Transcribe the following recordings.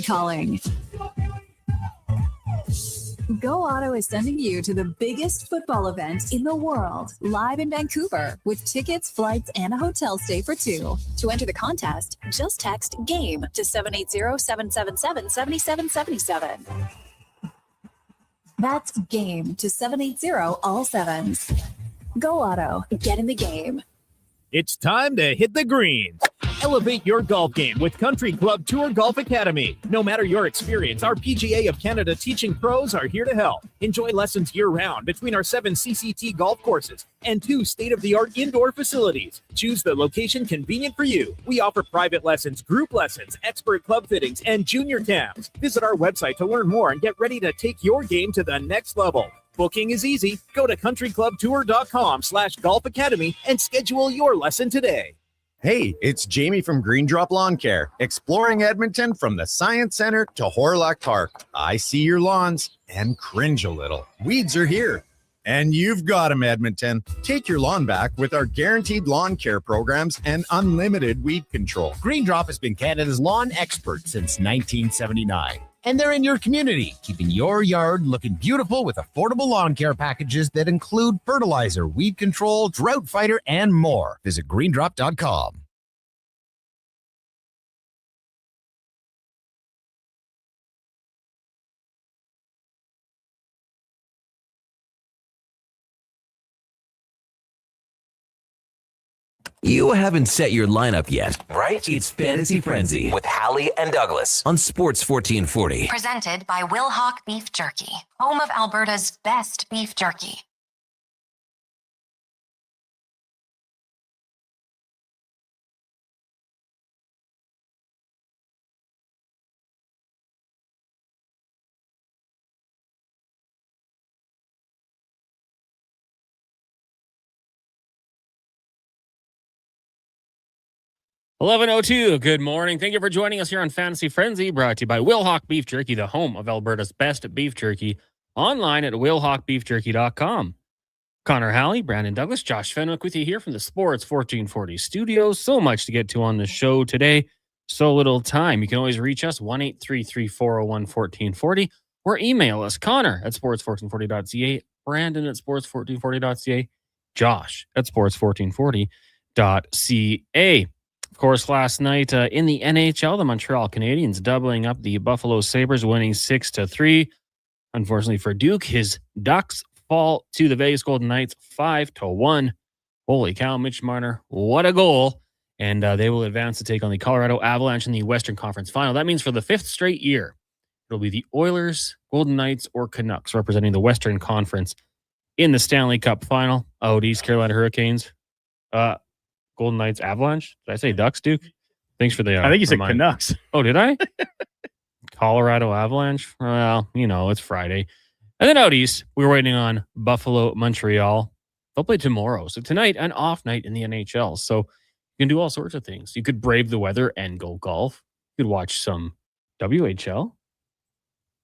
Calling. Go Auto is sending you to the biggest football event in the world, live in Vancouver, with tickets, flights, and a hotel stay for two. To enter the contest, just text GAME to 780-777-7777. That's GAME to 780 all sevens. Go Auto, get in the game. It's time to hit the greens. Elevate your golf game with Country Club Tour Golf Academy. No matter your experience, our PGA of Canada teaching pros are here to help. Enjoy lessons year-round between our 7 CCT golf courses and 2 state-of-the-art indoor facilities. Choose the location convenient for you. We offer private lessons, group lessons, expert club fittings, and junior camps. Visit our website to learn more and get ready to take your game to the next level. Booking is easy. Go to countryclubtour.com/golf academy and schedule your lesson today. Hey, it's Jamie from Green Drop Lawn Care, exploring Edmonton from the Science Center to Horlock Park. I see your lawns and cringe a little. Weeds are here. And you've got them, Edmonton. Take your lawn back with our guaranteed lawn care programs and unlimited weed control. Green Drop has been Canada's lawn expert since 1979. And they're in your community, keeping your yard looking beautiful with affordable lawn care packages that include fertilizer, weed control, drought fighter, and more. Visit greendrop.com. You haven't set your lineup yet, right? It's Fantasy Frenzy with Halley and Douglas on Sports 1440. Presented by Wilhauk Beef Jerky, home of Alberta's best beef jerky. (11:02). Good morning. Thank you for joining us here on Fantasy Frenzy, brought to you by Wilhauk Beef Jerky, the home of Alberta's best beef jerky. Online at wilhaukbeefjerky.com. Connor Halley, Brandon Douglas, Josh Fenwick with you here from the Sports 1440 studios. So much to get to on the show today. So little time. You can always reach us, 1-833-401-1440, or email us, Connor at sports1440.ca, Brandon at sports1440.ca, Josh at sports1440.ca. Of course, last night in the NHL, the Montreal Canadiens doubling up the Buffalo Sabres, winning 6-3. Unfortunately for Duke, his Ducks fall to the Vegas Golden Knights 5-1. Holy cow, Mitch Marner, what a goal. And they will advance to take on the Colorado Avalanche in the Western Conference Final. That means for the 5th straight year, it'll be the Oilers, Golden Knights, or Canucks representing the Western Conference in the Stanley Cup Final. Oh, East Carolina Hurricanes. Golden Knights, Avalanche. Did I say Ducks, Duke? Thanks for the I think you said Canucks. Oh, did I? Colorado Avalanche. Well, it's Friday. And then out east, we're waiting on Buffalo, Montreal. They'll play tomorrow. So tonight, an off night in the NHL. So you can do all sorts of things. You could brave the weather and go golf. You could watch some WHL.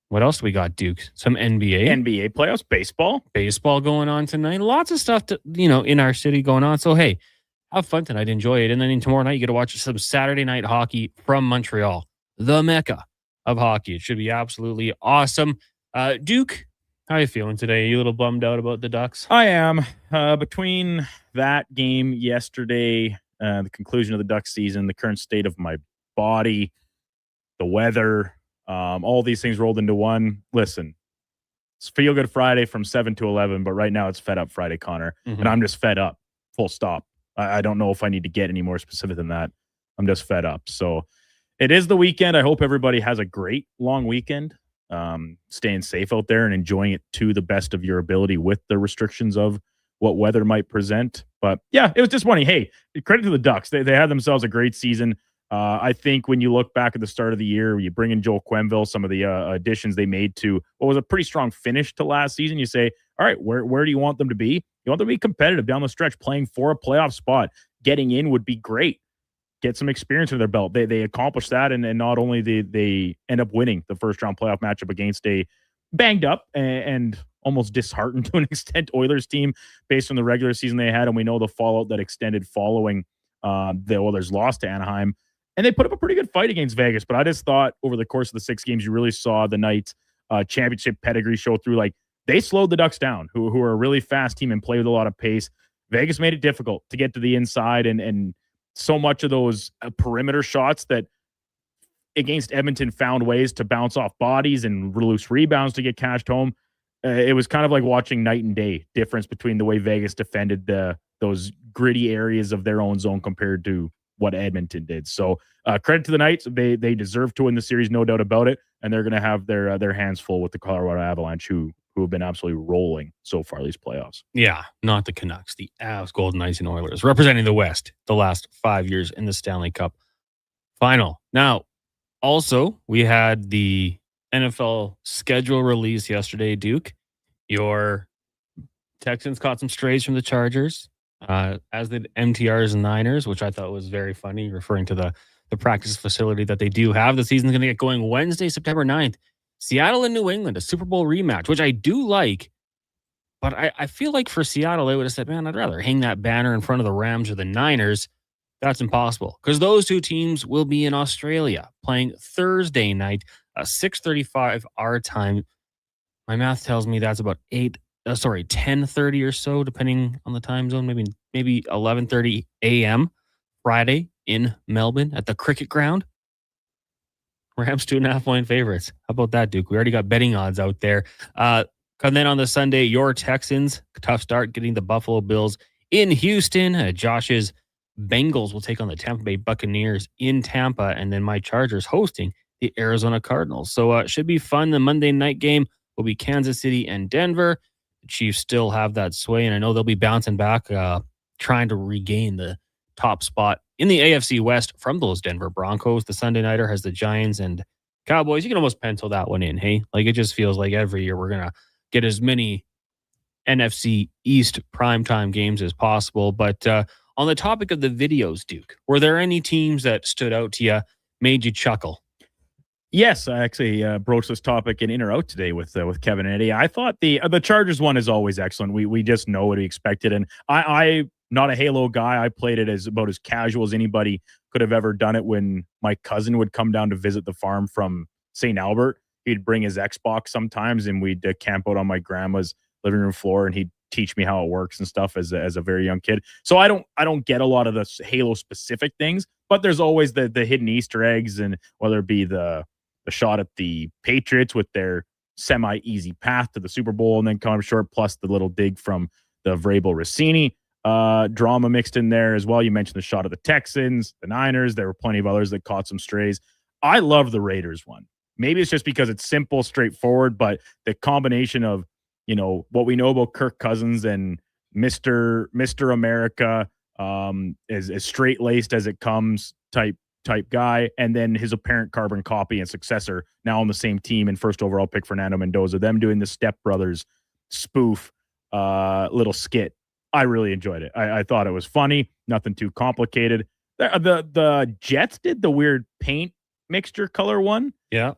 What else do we got, Duke? Some NBA. NBA playoffs, baseball. Baseball going on tonight. Lots of stuff in our city going on. So, hey, have fun tonight. Enjoy it. And then tomorrow night, you get to watch some Saturday night hockey from Montreal, the mecca of hockey. It should be absolutely awesome. Duke, how are you feeling today? Are you a little bummed out about the Ducks? I am. Between that game yesterday, the conclusion of the Ducks season, the current state of my body, the weather, all these things rolled into one. Listen, it's Feel Good Friday from 7 to 11, but right now it's Fed Up Friday, Connor. Mm-hmm. And I'm just fed up. Full stop. I don't know if I need to get any more specific than that. I'm just fed up. So it is the weekend. I hope everybody has a great long weekend, staying safe out there and enjoying it to the best of your ability with the restrictions of what weather might present. But yeah, it was disappointing. Hey, credit to the Ducks. They had themselves a great season. I think when you look back at the start of the year, you bring in Joel Quenneville, some of the additions they made to what was a pretty strong finish to last season. You say, all right, where do you want them to be? You want them to be competitive down the stretch, playing for a playoff spot. Getting in would be great. Get some experience under their belt. They accomplished that, and not only they end up winning the first-round playoff matchup against a banged-up and almost disheartened to an extent Oilers team based on the regular season they had, and we know the fallout that extended following the Oilers' loss to Anaheim. And they put up a pretty good fight against Vegas. But I just thought over the course of the 6 games, you really saw the Knights championship pedigree show through. Like, they slowed the Ducks down, who are a really fast team and play with a lot of pace. Vegas made it difficult to get to the inside, and so much of those perimeter shots that against Edmonton found ways to bounce off bodies and loose rebounds to get cashed home. It was kind of like watching night and day difference between the way Vegas defended those gritty areas of their own zone compared to what Edmonton did. So credit to the Knights. They deserve to win the series, no doubt about it. And they're going to have their hands full with the Colorado Avalanche, who have been absolutely rolling so far these playoffs. Yeah, not the Canucks, the Avs, Golden Knights, and Oilers, representing the West the last 5 years in the Stanley Cup final. Now, also, we had the NFL schedule release yesterday, Duke. Your Texans caught some strays from the Chargers, as did MTRs and Niners, which I thought was very funny, referring to the practice facility that they do have. The season's going to get going Wednesday, September 9th. Seattle and New England, a Super Bowl rematch, which I do like. But I feel like for Seattle, they would have said, man, I'd rather hang that banner in front of the Rams or the Niners. That's impossible because those two teams will be in Australia playing Thursday night, 6:35 our time. My math tells me that's about 10:30 or so, depending on the time zone. Maybe 11:30 a.m. Friday in Melbourne at the Cricket Ground. Rams 2.5-point favorites. How about that, Duke? We already got betting odds out there. And then on the Sunday, your Texans, tough start getting the Buffalo Bills in Houston. Josh's Bengals will take on the Tampa Bay Buccaneers in Tampa, and then my Chargers hosting the Arizona Cardinals. So it should be fun. The Monday night game will be Kansas City and Denver. The Chiefs still have that sway, and I know they'll be bouncing back, trying to regain the top spot in the AFC West from those Denver Broncos. The Sunday nighter has the Giants and Cowboys. You can almost pencil that one in, hey? Like, it just feels like every year we're going to get as many NFC East primetime games as possible. But on the topic of the videos, Duke, were there any teams that stood out to you, made you chuckle? Yes, I actually broached this topic in In or Out today with Kevin and Eddie. I thought the Chargers one is always excellent. We just know what we expected, and I not a Halo guy. I played it as about as casual as anybody could have ever done it. When my cousin would come down to visit the farm from St. Albert, he'd bring his Xbox sometimes, and we'd camp out on my grandma's living room floor, and he'd teach me how it works and stuff as a very young kid. So I don't get a lot of the Halo specific things, but there's always the hidden Easter eggs, and whether it be the shot at the Patriots with their semi-easy path to the Super Bowl and then come short, plus the little dig from the Vrabel Rossini drama mixed in there as well. You mentioned the shot of the Texans, the Niners. There were plenty of others that caught some strays. I love the Raiders one. Maybe it's just because it's simple, straightforward, but the combination of, what we know about Kirk Cousins and Mr. America, as straight-laced as it comes type guy, and then his apparent carbon copy and successor now on the same team and first overall pick Fernando Mendoza, them doing the Step Brothers spoof little skit. I really enjoyed it. I thought it was funny, nothing too complicated. The Jets did the weird paint mixture color one. Yeah.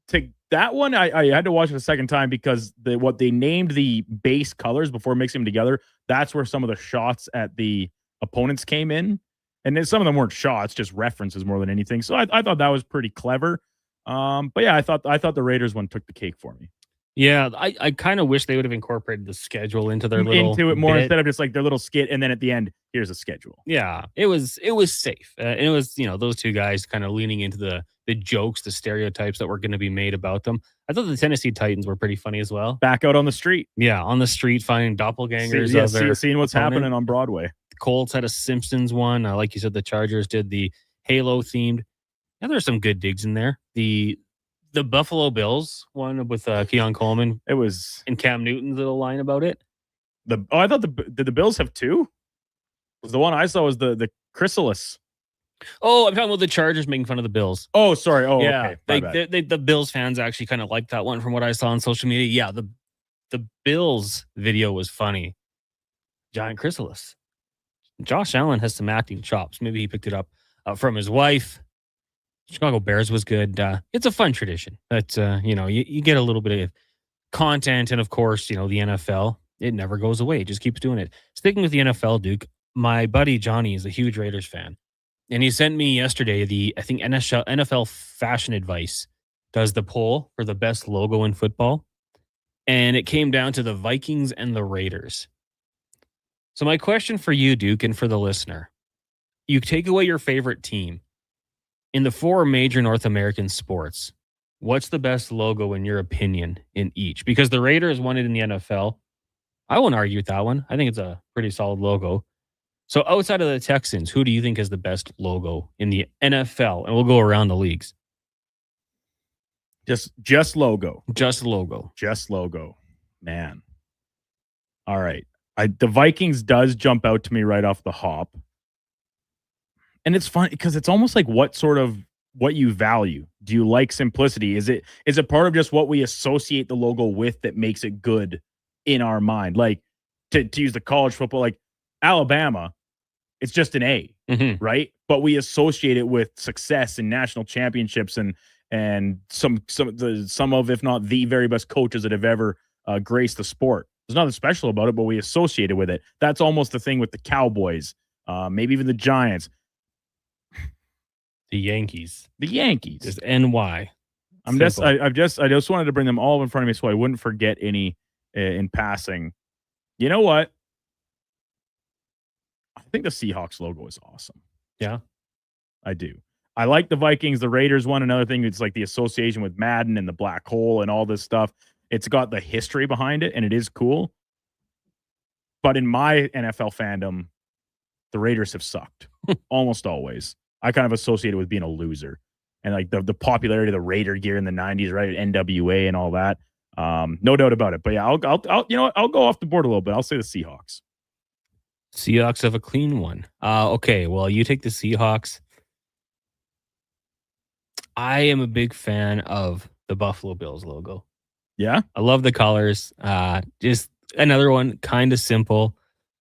To that one, I had to watch it a second time because what they named the base colors before mixing them together, that's where some of the shots at the opponents came in. And then some of them weren't shots, just references more than anything. So I thought that was pretty clever. But yeah, I thought the Raiders one took the cake for me. Yeah, I kind of wish they would have incorporated the schedule into their into it more bit. Instead of just like their little skit, and then at the end, here's a schedule. Yeah, it was safe. And it was, those two guys kind of leaning into the jokes, the stereotypes that were going to be made about them. I thought the Tennessee Titans were pretty funny as well. Back out on the street. Yeah, on the street, finding doppelgangers. Seeing what's happening on Broadway. The Colts had a Simpsons one. Like you said, the Chargers did the Halo themed. Yeah, there's some good digs in there. The Buffalo Bills one with Keon Coleman. It was in Cam Newton's little line about it. I thought did the Bills have two? The one I saw was the Chrysalis. Oh, I'm talking about the Chargers making fun of the Bills. Oh, sorry. Oh, yeah. Okay. The Bills fans actually kind of liked that one from what I saw on social media. Yeah, the Bills video was funny. Giant Chrysalis. Josh Allen has some acting chops. Maybe he picked it up from his wife. Chicago Bears was good. It's a fun tradition. But, you get a little bit of content. And, of course, the NFL, it never goes away. It just keeps doing it. Sticking with the NFL, Duke, my buddy Johnny is a huge Raiders fan. And he sent me yesterday I think NFL Fashion Advice does the poll for the best logo in football. And it came down to the Vikings and the Raiders. So my question for you, Duke, and for the listener, you take away your favorite team. In the 4 major North American sports, what's the best logo in your opinion in each? Because the Raiders won it in the NFL. I won't argue with that one. I think it's a pretty solid logo. So outside of the Texans, who do you think is the best logo in the NFL? And we'll go around the leagues. Just logo. Just logo. Just logo. Man. All right. The Vikings does jump out to me right off the hop. And it's fun because it's almost like what you value. Do you like simplicity? Is it part of just what we associate the logo with that makes it good in our mind? Like to use the college football, like Alabama, it's just an A, right? But we associate it with success and national championships and some of, if not the very best coaches that have ever graced the sport. There's nothing special about it, but we associate it with it. That's almost the thing with the Cowboys, maybe even the Giants. The Yankees. Just NY. I just wanted to bring them all in front of me so I wouldn't forget any in passing. You know what? I think the Seahawks logo is awesome. Yeah. I do. I like the Vikings, the Raiders one. Another thing, it's like the association with Madden and the black hole and all this stuff. It's got the history behind it, and it is cool. But in my NFL fandom, the Raiders have sucked almost always. I kind of associate it with being a loser, and like the popularity of the Raider gear in the 90s, right? NWA and all that. No doubt about it. But yeah, I'll you know what? I'll go off the board a little bit. I'll say the Seahawks. Seahawks have a clean one. Okay, well, you take the Seahawks. I am a big fan of the Buffalo Bills logo. Yeah? I love the colors. Just another one, kind of simple.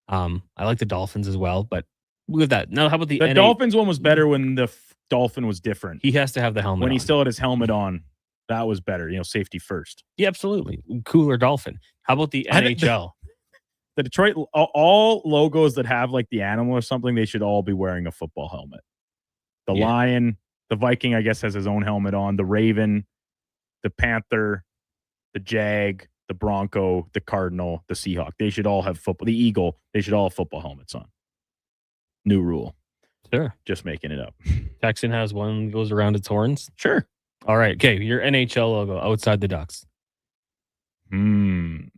I like the Dolphins as well, but with that. Now, how about the Dolphins one was better when the Dolphin was different. He has to have the helmet when on. he still had his helmet on. That was better. Safety first. Yeah, absolutely. Cooler Dolphin. How about the NHL? The Detroit, all logos that have like the animal or something, they should all be wearing a football helmet. The Lion, the Viking, I guess, has his own helmet on. The Raven, the Panther, the Jag, the Bronco, the Cardinal, the Seahawk. They should all have football. The Eagle, they should all have football helmets on. New rule. Sure. Just making it up. Texan has one that goes around its horns. Sure. All right. Okay. Your NHL logo outside the Ducks. You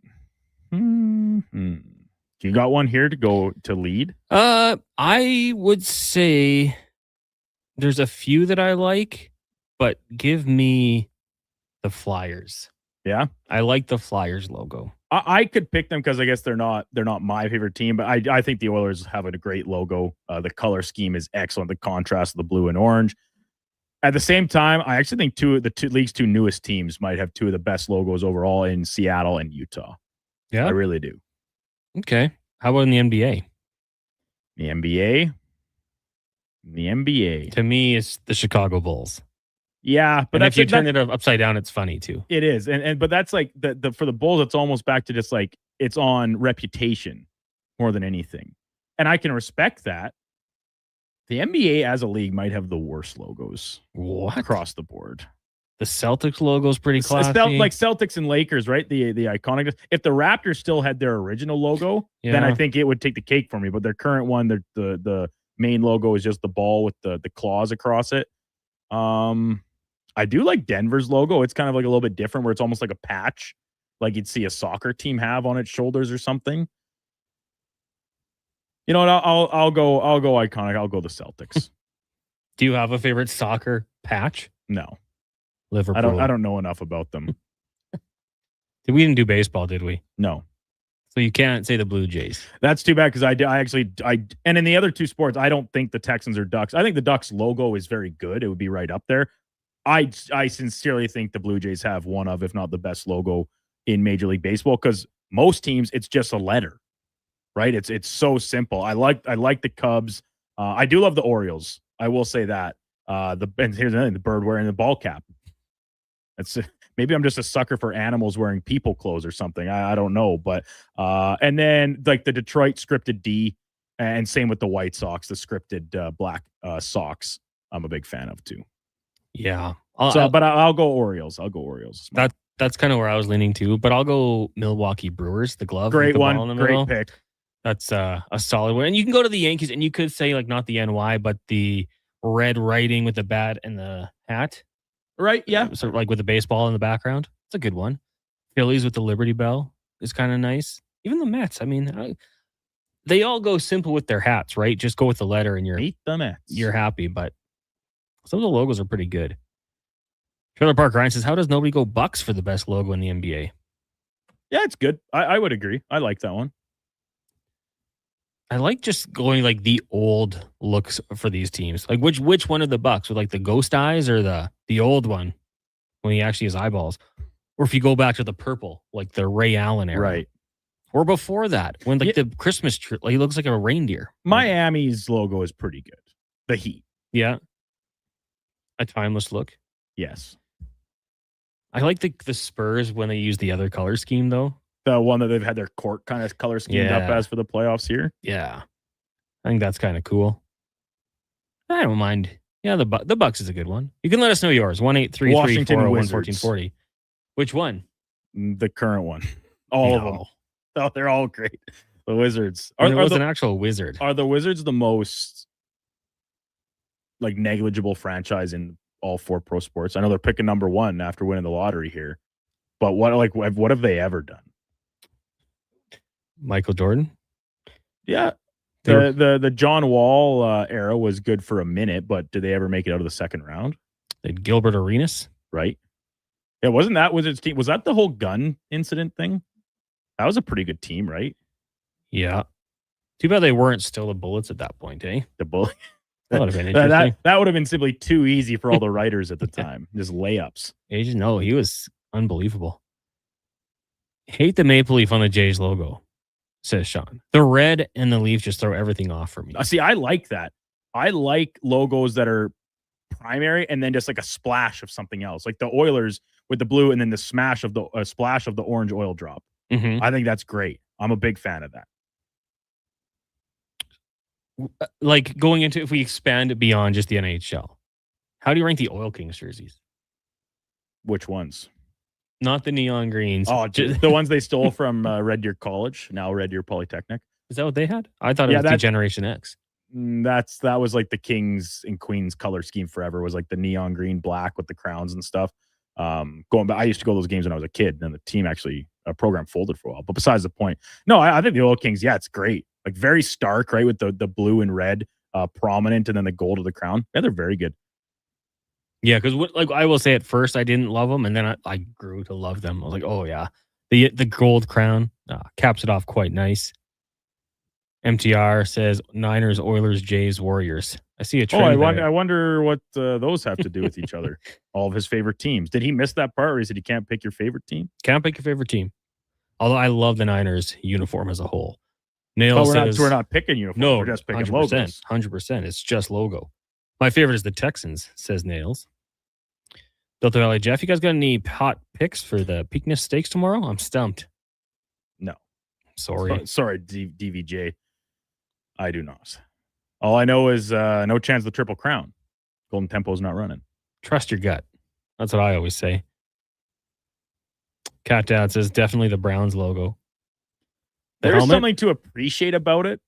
got one here to go to lead? I would say there's a few that I like, but give me the Flyers. Yeah, I like the Flyers logo. I could pick them because I guess they're not my favorite team, but I think the Oilers have a great logo. The color scheme is excellent. The contrast of the blue and orange. At the same time, I actually think the league's two newest teams might have two of the best logos overall in Seattle and Utah. Yeah, I really do. Okay. How about in the NBA? The NBA. To me, it's the Chicago Bulls. Yeah, but if you turn it upside down, it's funny too. It is, but that's like the for the Bulls, it's almost back to just like it's on reputation more than anything, and I can respect that. The NBA as a league might have the worst logos across the board. The Celtics logo is pretty classy. Like Celtics and Lakers, right? The iconic. If the Raptors still had their original logo, then I think it would take the cake for me. But their current one, the main logo is just the ball with the claws across it. I do like Denver's logo. It's kind of like a little bit different, where it's almost like a patch, like you'd see a soccer team have on its shoulders or something. You know what? I'll go iconic. I'll go the Celtics. Do you have a favorite soccer patch? No. Liverpool. I don't know enough about them. We didn't do baseball, did we? No. So you can't say the Blue Jays. That's too bad because I and in the other two sports, I don't think the Texans or Ducks. I think the Ducks logo is very good. It would be right up there. I sincerely think the Blue Jays have one of, if not the best logo in Major League Baseball, because most teams it's just a letter, right? It's so simple. I like the Cubs. I do love the Orioles. I will say that. And here's another thing: the bird wearing the ball cap. That's maybe I'm just a sucker for animals wearing people clothes or something. I don't know, but and then like the Detroit scripted D And same with the White Sox, the scripted black socks. I'm a big fan of too. Yeah. But I'll go Orioles. That's kind of where I was leaning to, but I'll go Milwaukee Brewers, the glove. Great with the one. ball in the Great middle. pick. That's a solid one. And you can go to the Yankees, and you could say, like, not the NY, but the red writing with the bat and the hat. Right, yeah. Sort of like with the baseball in the background. It's a good one. Phillies with the Liberty Bell is kind of nice. Even the Mets. I mean, they all go simple with their hats, right? Just go with the letter and Meet the Mets. You're happy, but some of the logos are pretty good. Trailer Park Ryan says, how does nobody go Bucks for the best logo in the NBA? Yeah, it's good. I would agree. I like that one. I like just going like the old looks for these teams. Like which one of the Bucks with like the ghost eyes or the old one when he actually has eyeballs, or if you go back to the purple, like the Ray Allen era, right? Or before that, when like the Christmas tree, like he looks like a reindeer. Miami's logo is pretty good. The Heat, yeah, a timeless look. Yes, I like the Spurs when they use the other color scheme though. The one that they've had their court kind of color schemed up as for the playoffs here. Yeah. I think that's kind of cool. I don't mind. Yeah, the Bucks is a good one. You can let us know yours. 1-833-401-1440. Which one? The current one. All of them. Oh, they're all great. The Wizards. Are an actual wizard. Are the Wizards the most like negligible franchise in all 4 pro sports? I know they're picking number 1 after winning the lottery here. But what have they ever done? Michael Jordan? Yeah. The John Wall era was good for a minute, but did they ever make it out of the second round? They had Gilbert Arenas? Right. Yeah, wasn't that Wizards team? Was that the whole gun incident thing? That was a pretty good team, right? Yeah. Too bad they weren't still the Bullets at that point, eh? The Bullets. That would have been interesting. That would have been simply too easy for all the writers at the time. Just layups. No, he was unbelievable. Hate the Maple Leaf on the Jays logo, says Sean. The red and the leaf just throw everything off for me. See, I like that. I like logos that are primary and then just like a splash of something else, like the Oilers with the blue and then the splash of the orange oil drop. Mm-hmm. I think that's great. I'm a big fan of that. Like going into, if we expand it beyond just the NHL, how do you rank the Oil Kings jerseys? Which ones? Not the neon greens. Oh, the ones they stole from Red Deer College, now Red Deer Polytechnic. Is that what they had? I thought it was Generation X. That was like the Kings and Queens color scheme forever. Was like the neon green, black with the crowns and stuff. Going back, I used to go to those games when I was a kid, and the team actually program folded for a while. But besides the point, no, I think the Oil Kings, yeah, it's great. Like very stark, right, with the blue and red prominent, and then the gold of the crown. Yeah, they're very good. Yeah, because like I will say, at first I didn't love them, and then I grew to love them. I was like, oh yeah, the gold crown caps it off quite nice. MTR says Niners, Oilers, Jays, Warriors. I see a trend. I wonder what those have to do with each other. All of his favorite teams. Did he miss that part where he said you can't pick your favorite team? Can't pick your favorite team. Although I love the Niners uniform as a whole. Nail says we're not picking uniforms. No, we're just picking 100%, logos. 100%. It's just logo. My favorite is the Texans, says Nails. Delta Valley Jeff, you guys got any hot picks for the Peakness Stakes tomorrow? I'm stumped. No. Sorry, DVJ. I do not. All I know is no chance of the Triple Crown. Golden Tempo's not running. Trust your gut. That's what I always say. Cat Dad says definitely the Browns logo. There's something to appreciate about it.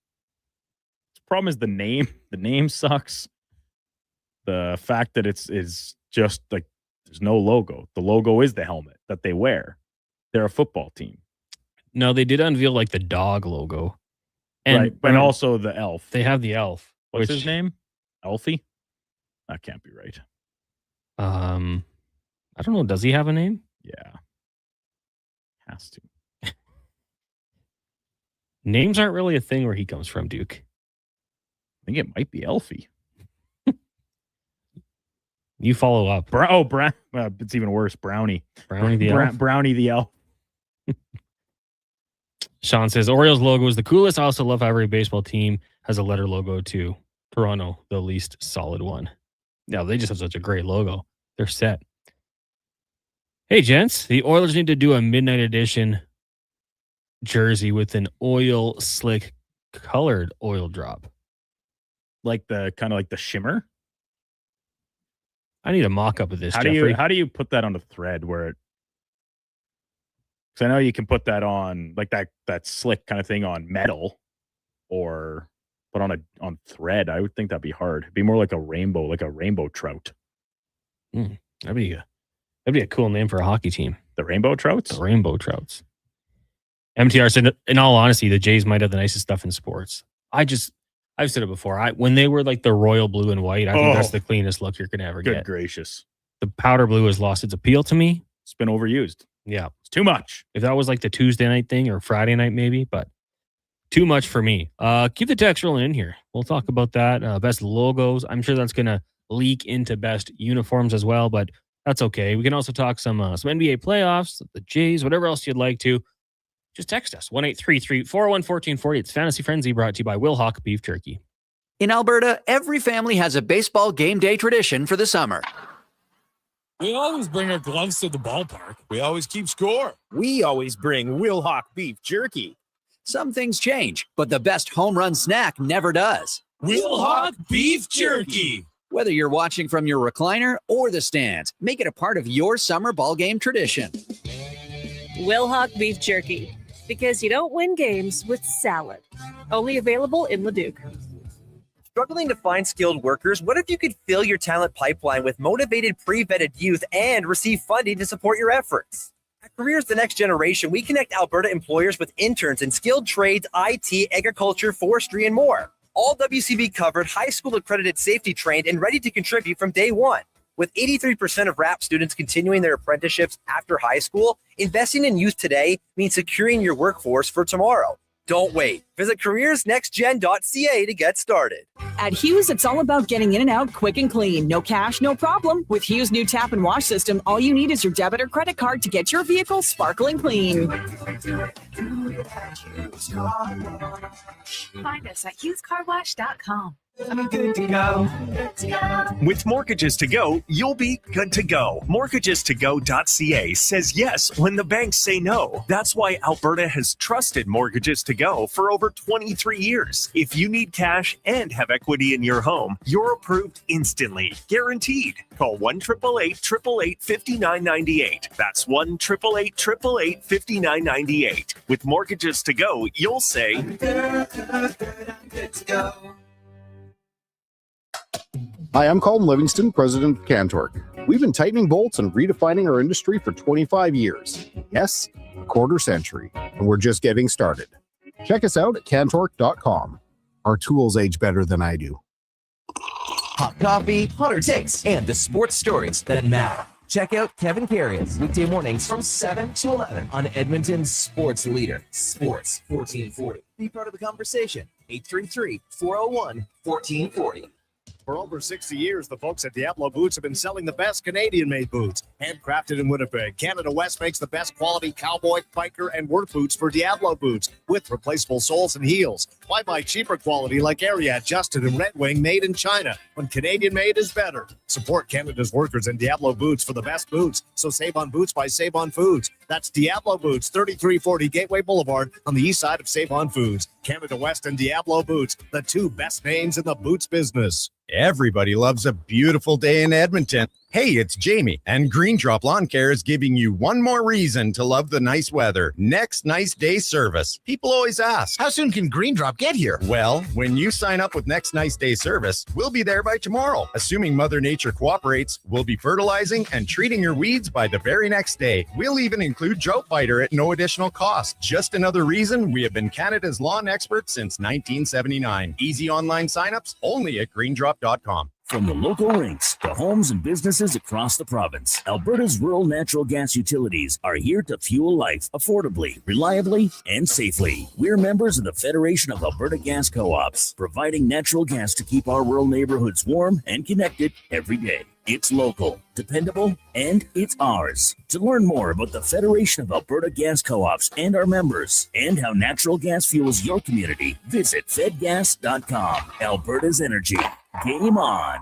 The problem is the name. The name sucks. The fact that it's just like there's no logo. The logo is the helmet that they wear. They're a football team. No, they did unveil like the dog logo. And, and also the elf. They have the elf. What's his name? Elfie? That can't be right. I don't know. Does he have a name? Yeah. Has to. Names aren't really a thing where he comes from, Duke. I think it might be Elfie. You follow up. It's even worse. Brownie. Brownie the elf. Brownie the elf. Sean says Orioles logo is the coolest. I also love how every baseball team has a letter logo too. Toronto, the least solid one. No, they just have such a great logo. They're set. Hey, gents, the Oilers need to do a midnight edition jersey with an oil slick colored oil drop. Like the kind of like the shimmer. I need a mock-up of this, How Jeffrey. do you put that on a thread where it? Because I know you can put that on like that slick kind of thing on metal, or but on thread. I would think that'd be hard. It'd be more like a rainbow trout. That'd be a cool name for a hockey team. The Rainbow Trouts. The Rainbow Trouts. MTR said, in all honesty, the Jays might have the nicest stuff in sports. I've said it before. When they were like the royal blue and white, I think that's the cleanest look you're gonna ever get. Good gracious. The powder blue has lost its appeal to me. It's been overused. Yeah. It's too much. If that was like the Tuesday night thing or Friday night, maybe, but too much for me. Keep the text rolling in here. We'll talk about that. Best logos. I'm sure that's going to leak into best uniforms as well, but that's okay. We can also talk some NBA playoffs, the Jays, whatever else you'd like to. Just text us, 1-833-401-1440. It's Fantasy Frenzy, brought to you by Will Hawk Beef Jerky. In Alberta, every family has a baseball game day tradition for the summer. We always bring our gloves to the ballpark. We always keep score. We always bring Will Hawk Beef Jerky. Some things change, but the best home run snack never does. Will Hawk Beef Jerky. Whether you're watching from your recliner or the stands, make it a part of your summer ball game tradition. Will Hawk Beef Jerky, because you don't win games with salad. Only available in Leduc. Struggling to find skilled workers? What if you could fill your talent pipeline with motivated, pre-vetted youth and receive funding to support your efforts? At Careers the Next Generation, we connect Alberta employers with interns in skilled trades, IT, agriculture, forestry, and more. All WCB covered, high school accredited, safety trained, and ready to contribute from day one. With 83% of RAP students continuing their apprenticeships after high school, investing in youth today means securing your workforce for tomorrow. Don't wait. Visit careersnextgen.ca to get started. At Hughes, it's all about getting in and out quick and clean. No cash, no problem. With Hughes' new tap and wash system, all you need is your debit or credit card to get your vehicle sparkling clean. Find us at hughescarwash.com. I'm good to go. With Mortgages to Go, you'll be good to go. MortgagesToGo.ca says yes when the banks say no. That's why Alberta has trusted Mortgages to Go for over 23 years. If you need cash and have equity in your home, you're approved instantly, guaranteed. Call 1-888-888-5998. That's 1-888-888-5998. With Mortgages to Go, you'll say, I'm good to go. Hi, I'm Colin Livingston, president of Cantork. We've been tightening bolts and redefining our industry for 25 years. Yes, a quarter century, and we're just getting started. Check us out at cantork.com. Our tools age better than I do. Hot coffee, hotter takes, and the sports stories that matter. Check out Kevin Carrions weekday mornings from 7 to 11 on Edmonton's sports leader, Sports 1440. Be part of the conversation. 833-401-1440. For over 60 years, the folks at Diablo Boots have been selling the best Canadian-made boots. Handcrafted in Winnipeg, Canada West makes the best quality cowboy, biker, and work boots for Diablo Boots with replaceable soles and heels. Why buy cheaper quality like Ariat, Justin, and Red Wing made in China when Canadian-made is better? Support Canada's workers and Diablo Boots for the best boots. So save on boots by Save On Foods. That's Diablo Boots, 3340 Gateway Boulevard on the east side of Save On Foods. Canada West and Diablo Boots, the two best names in the boots business. Everybody loves a beautiful day in Edmonton. Hey, it's Jamie, and Green Drop Lawn Care is giving you one more reason to love the nice weather. Next Nice Day service. People always ask, how soon can Green Drop get here? Well, when you sign up with Next Nice Day service, we'll be there by tomorrow. Assuming Mother Nature cooperates, we'll be fertilizing and treating your weeds by the very next day. We'll even include drought fighter at no additional cost. Just another reason we have been Canada's lawn expert since 1979. Easy online signups only at greendrop.com. From the local rinks to homes and businesses across the province, Alberta's rural natural gas utilities are here to fuel life affordably, reliably, and safely. We're members of the Federation of Alberta Gas Co-ops, providing natural gas to keep our rural neighborhoods warm and connected every day. It's local, dependable, and it's ours. To learn more about the Federation of Alberta Gas Co-ops and our members, and how natural gas fuels your community, visit fedgas.com. Alberta's energy. Game on.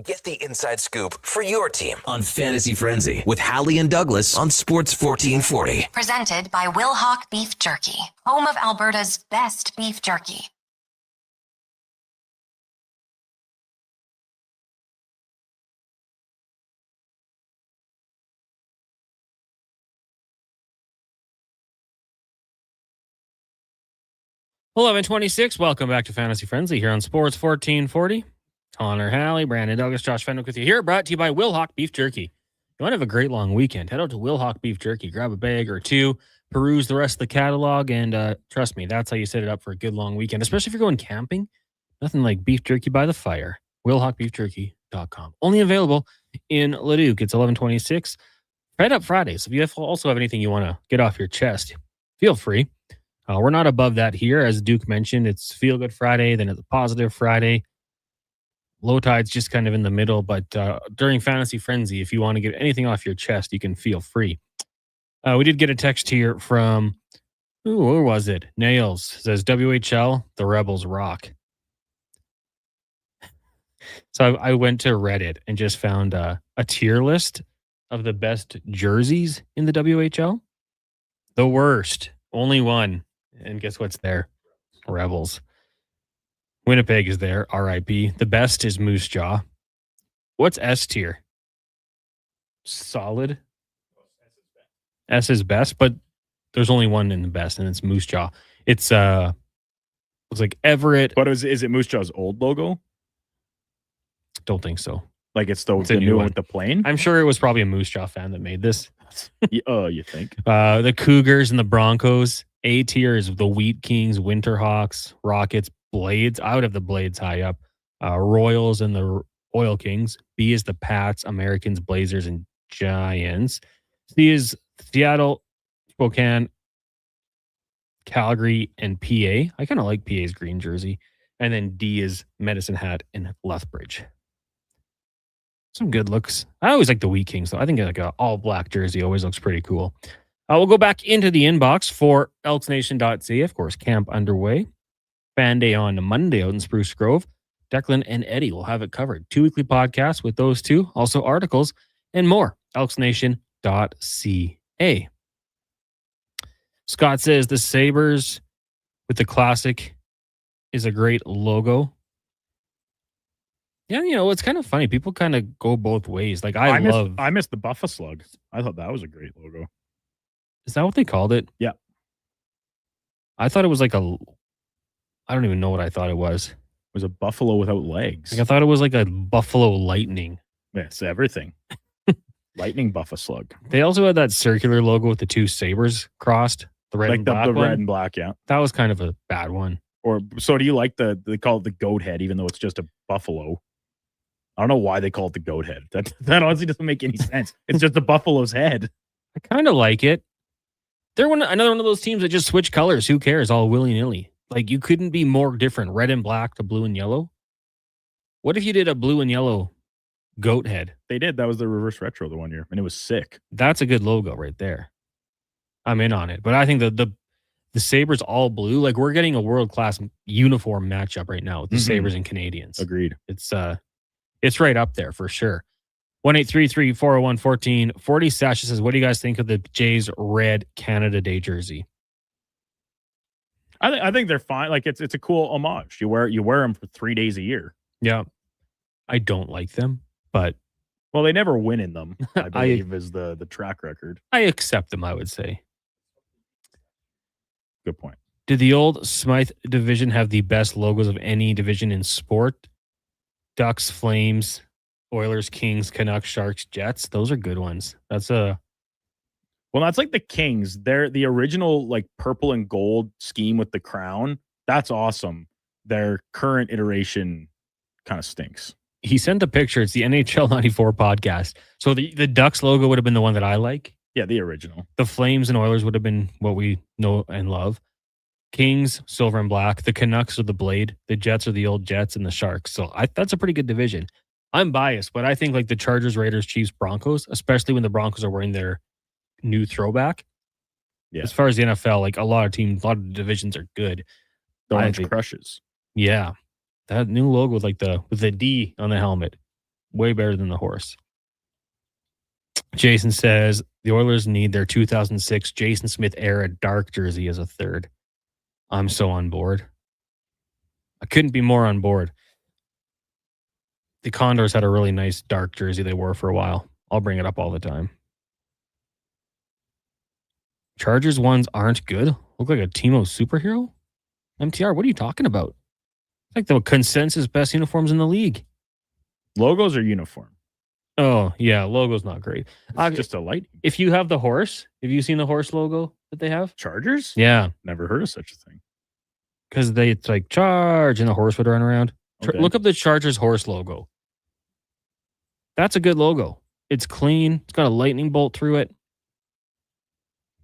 Get the inside scoop for your team on Fantasy Frenzy with Halley and Douglas on Sports 1440. Presented by Wilhauk Beef Jerky, home of Alberta's best beef jerky. Well, 11:26. Welcome back to Fantasy Frenzy here on Sports 1440. Connor Halley, Brandon Douglas, Josh Fenwick with you here. Brought to you by Wilhauk Beef Jerky. You want to have a great long weekend? Head out to Wilhauk Beef Jerky. Grab a bag or two, peruse the rest of the catalog, and trust me, that's how you set it up for a good long weekend. Especially if you're going camping, nothing like beef jerky by the fire. WilhaukBeefJerky.com. Only available in Leduc. It's 11:26. Fed Up Fridays. If you also have anything you want to get off your chest, feel free. We're not above that here. As Duke mentioned, it's Feel Good Friday, then it's a Positive Friday. Low tide's just kind of in the middle, but during Fantasy Frenzy, if you want to get anything off your chest, you can feel free. We did get a text here from, where was it? Nails. It says, WHL, the Rebels rock. So I went to Reddit and just found a tier list of the best jerseys in the WHL. The worst, only one. And guess what's there? Rebels. Winnipeg is there, RIP. The best is Moose Jaw. What's S tier? Solid. S is best, but there's only one in the best, and it's Moose Jaw. It's like Everett. But is it Moose Jaw's old logo? Don't think so. Like it's the new one with the plane? I'm sure it was probably a Moose Jaw fan that made this. You think? The Cougars and the Broncos. A tier is the Wheat Kings, Winterhawks, Rockets, Blades. I would have the Blades high up. Royals and the Oil Kings. B is the Pats, Americans, Blazers, and Giants. C is Seattle, Spokane, Calgary, and PA. I kind of like PA's green jersey. And then D is Medicine Hat and Lethbridge. Some good looks. I always like the Wheat Kings, though. I think like an all-black jersey always looks pretty cool. We'll go back into the inbox for elksnation.ca. Of course, camp underway. Fan day on Monday out in Spruce Grove. Declan and Eddie will have it covered. 2 weekly podcasts with those two. Also articles and more. elksnation.ca. Scott says the Sabres with the classic is a great logo. Yeah, it's kind of funny. People kind of go both ways. Like I missed the Buffa Slug. I thought that was a great logo. Is that what they called it? Yeah. I thought it was like I don't even know what I thought it was. It was a buffalo without legs. Like I thought it was like a buffalo lightning. Yeah, it's everything. Lightning Buffa Slug. They also had that circular logo with the two sabers crossed. The red and black the one. red and black, yeah. That was kind of a bad one. Or so do you like they call it the goat head, even though it's just a buffalo? I don't know why they call it the goat head. That honestly doesn't make any sense. It's just a buffalo's head. I kind of like it. They're another one of those teams that just switch colors. Who cares? All willy-nilly. Like, you couldn't be more different. Red and black to blue and yellow. What if you did a blue and yellow goat head? They did. That was the reverse retro the one year, and it was sick. That's a good logo right there. I'm in on it. But I think the Sabres all blue, like we're getting a world-class uniform matchup right now with the Sabres and Canadians. Agreed. It's right up there for sure. 1-833-401-1440. Sasha says, what do you guys think of the Jays red Canada Day jersey? I think they're fine. Like it's a cool homage. You wear them for 3 days a year. Yeah. I don't like them, but well, they never win in them, I believe is the track record. I accept them, I would say. Good point. Did the old Smythe division have the best logos of any division in sport? Ducks, Flames, Oilers, Kings, Canucks, Sharks, Jets. Those are good ones. That's like the Kings. They're the original like purple and gold scheme with the crown. That's awesome. Their current iteration kind of stinks. He sent a picture. It's the NHL 94 podcast. So the Ducks logo would have been the one that I like. Yeah, the original. The Flames and Oilers would have been what we know and love. Kings, silver and black. The Canucks are the blade. The Jets are the old Jets, and the Sharks. So that's a pretty good division. I'm biased, but I think like the Chargers, Raiders, Chiefs, Broncos, especially when the Broncos are wearing their new throwback. Yeah. As far as the NFL, like a lot of the divisions are good. Orange crushes. Yeah. That new logo with with the D on the helmet. Way better than the horse. Jason says the Oilers need their 2006 Jason Smith era dark jersey as a third. I'm so on board. I couldn't be more on board. The Condors had a really nice dark jersey they wore for a while. I'll bring it up all the time. Chargers ones aren't good. Look like a Timo superhero? MTR, what are you talking about? It's like the consensus best uniforms in the league. Logos or uniform? Oh, yeah. Logo's not great. It's just a light. If you have the horse, have you seen the horse logo that they have? Chargers? Yeah. Never heard of such a thing. Because it's like charge and the horse would run around. Okay. Look up the Chargers horse logo. That's a good logo. It's clean. It's got a lightning bolt through it.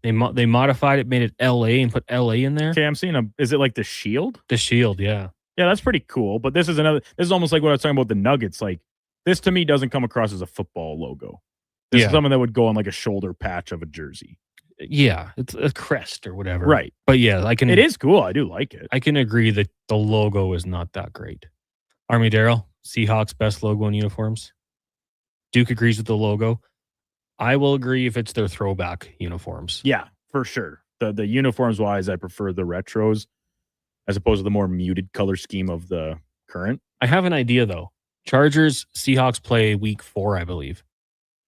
They modified it, made it LA and put LA in there. Okay, I'm seeing is it like the shield? The shield, yeah. Yeah, that's pretty cool. But this is almost like what I was talking about the Nuggets. Like, this to me doesn't come across as a football logo. This is something that would go on like a shoulder patch of a jersey. Yeah, it's a crest or whatever. Right. But yeah, I can. It is cool. I do like it. I can agree that the logo is not that great. Army Darryl, Seahawks best logo in uniforms. Duke agrees with the logo. I will agree if it's their throwback uniforms. Yeah, for sure. The uniforms wise, I prefer the retros as opposed to the more muted color scheme of the current. I have an idea though. Chargers, Seahawks play week 4, I believe.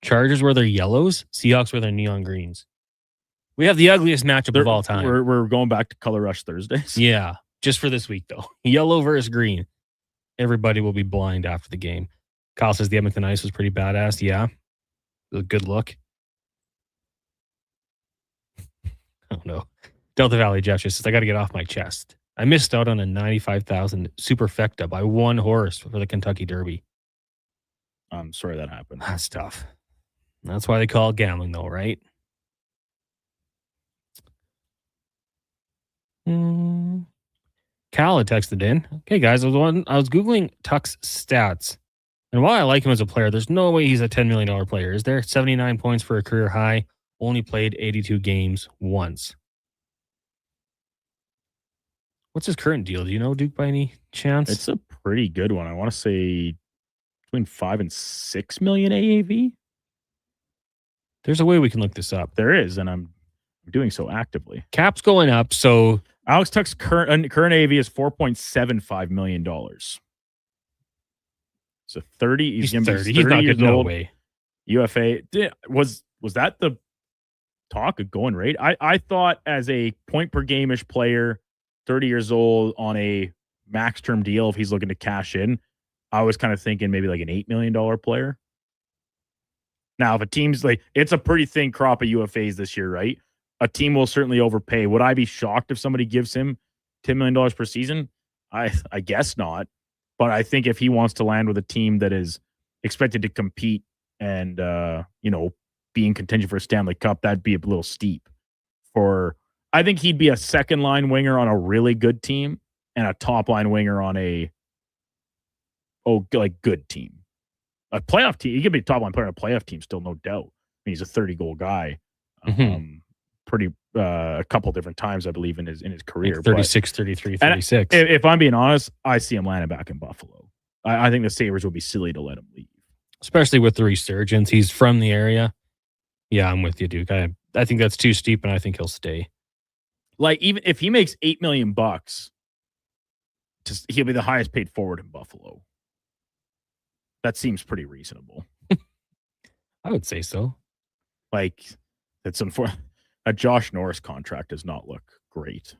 Chargers wear their yellows, Seahawks wear their neon greens. We have the ugliest matchup of all time. We're going back to Color Rush Thursdays. Yeah, just for this week though. Yellow versus green. Everybody will be blind after the game. Kyle says the Edmonton Ice was pretty badass. Yeah. A good look. Oh no. Delta Valley Jeff just says, I got to get off my chest. I missed out on a 95,000 superfecta by one horse for the Kentucky Derby. I'm sorry that happened. That's tough. That's why they call it gambling though, right? Cal had texted in. Okay, guys, I was Googling Tuck's stats. And while I like him as a player, there's no way he's a $10 million player. Is there? 79 points for a career high. Only played 82 games once. What's his current deal? Do you know, Duke, by any chance? It's a pretty good one. I want to say between 5 and 6 million AAV. There's a way we can look this up. There is, and I'm doing so actively. Cap's going up, so Alex Tuck's current AAV is $4.75 million. So 30. He's 30. He's not getting no way. UFA. Was that the talk of going rate? I thought as a point per game-ish player, 30 years old on a max term deal, if he's looking to cash in, I was kind of thinking maybe like an $8 million player. Now, if a team's like, it's a pretty thin crop of UFAs this year, right? A team will certainly overpay. Would I be shocked if somebody gives him $10 million per season? I guess not. But I think if he wants to land with a team that is expected to compete and, be in contention for a Stanley Cup, that'd be a little steep. I think he'd be a second line winger on a really good team and a top line winger on a good team. A playoff team. He could be a top line player on a playoff team still, no doubt. I mean, he's a 30-goal guy. A couple different times, I believe, in his career. Like 36, 33, 36. If I'm being honest, I see him landing back in Buffalo. I think the Sabres would be silly to let him leave. Especially with the resurgence. He's from the area. Yeah, I'm with you, Duke. I think that's too steep, and I think he'll stay. Like, even if he makes $8 million, he'll be the highest paid forward in Buffalo. That seems pretty reasonable. I would say so. Like, it's unfortunate. A Josh Norris contract does not look great,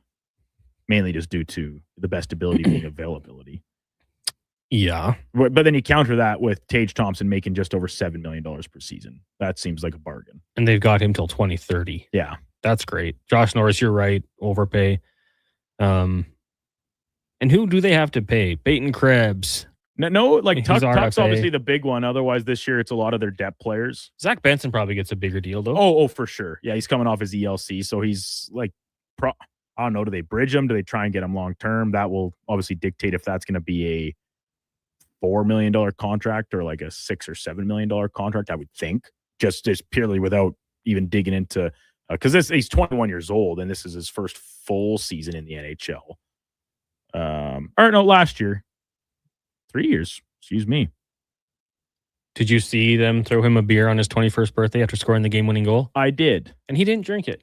mainly just due to the best ability being availability. Yeah. But then you counter that with Tage Thompson making just over $7 million per season. That seems like a bargain. And they've got him till 2030. Yeah. That's great. Josh Norris, you're right. Overpay. And who do they have to pay? Peyton Krebs. No, like Tuck's obviously the big one. Otherwise, this year it's a lot of their depth players. Zach Benson probably gets a bigger deal, though. Oh, for sure. Yeah, he's coming off his ELC, so he's like, I don't know. Do they bridge him? Do they try and get him long term? That will obviously dictate if that's going to be a $4 million contract or like a $6 or $7 million contract. I would think just purely without even digging into because he's 21 years old and this is his first full season in the NHL. Or no, last year. 3 years. Excuse me. Did you see them throw him a beer on his 21st birthday after scoring the game-winning goal? I did. And he didn't drink it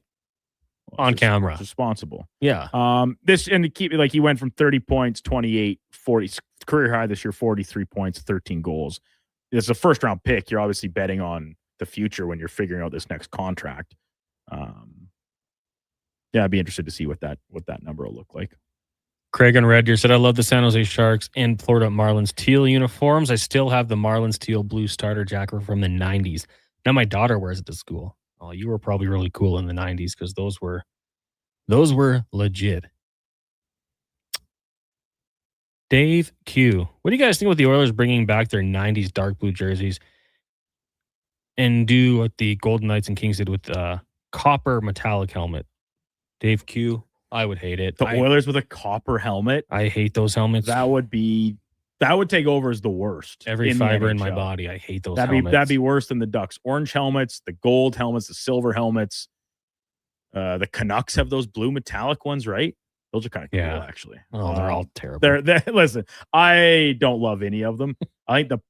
on camera. Responsible. Yeah. This and to keep he went from 30 points, 28, 40 career high this year, 43 points, 13 goals. It's a first round pick. You're obviously betting on the future when you're figuring out this next contract. Yeah, I'd be interested to see what that number will look like. Craig on Red Deer said, I love the San Jose Sharks and Florida Marlins teal uniforms. I still have the Marlins teal blue starter jacket from the 90s. Now my daughter wears it to school. Oh, you were probably really cool in the 90s because those were legit. Dave Q. What do you guys think about the Oilers bringing back their 90s dark blue jerseys and do what the Golden Knights and Kings did with copper metallic helmet? Dave Q. I would hate it. The Oilers with a copper helmet. I hate those helmets. That would take over as the worst. Every fiber in my body. I hate those helmets. That'd be worse than the Ducks. Orange helmets, the gold helmets, the silver helmets. The Canucks have those blue metallic ones, right? Those are kind of cool, actually. Oh, they're all terrible. Listen, I don't love any of them. I think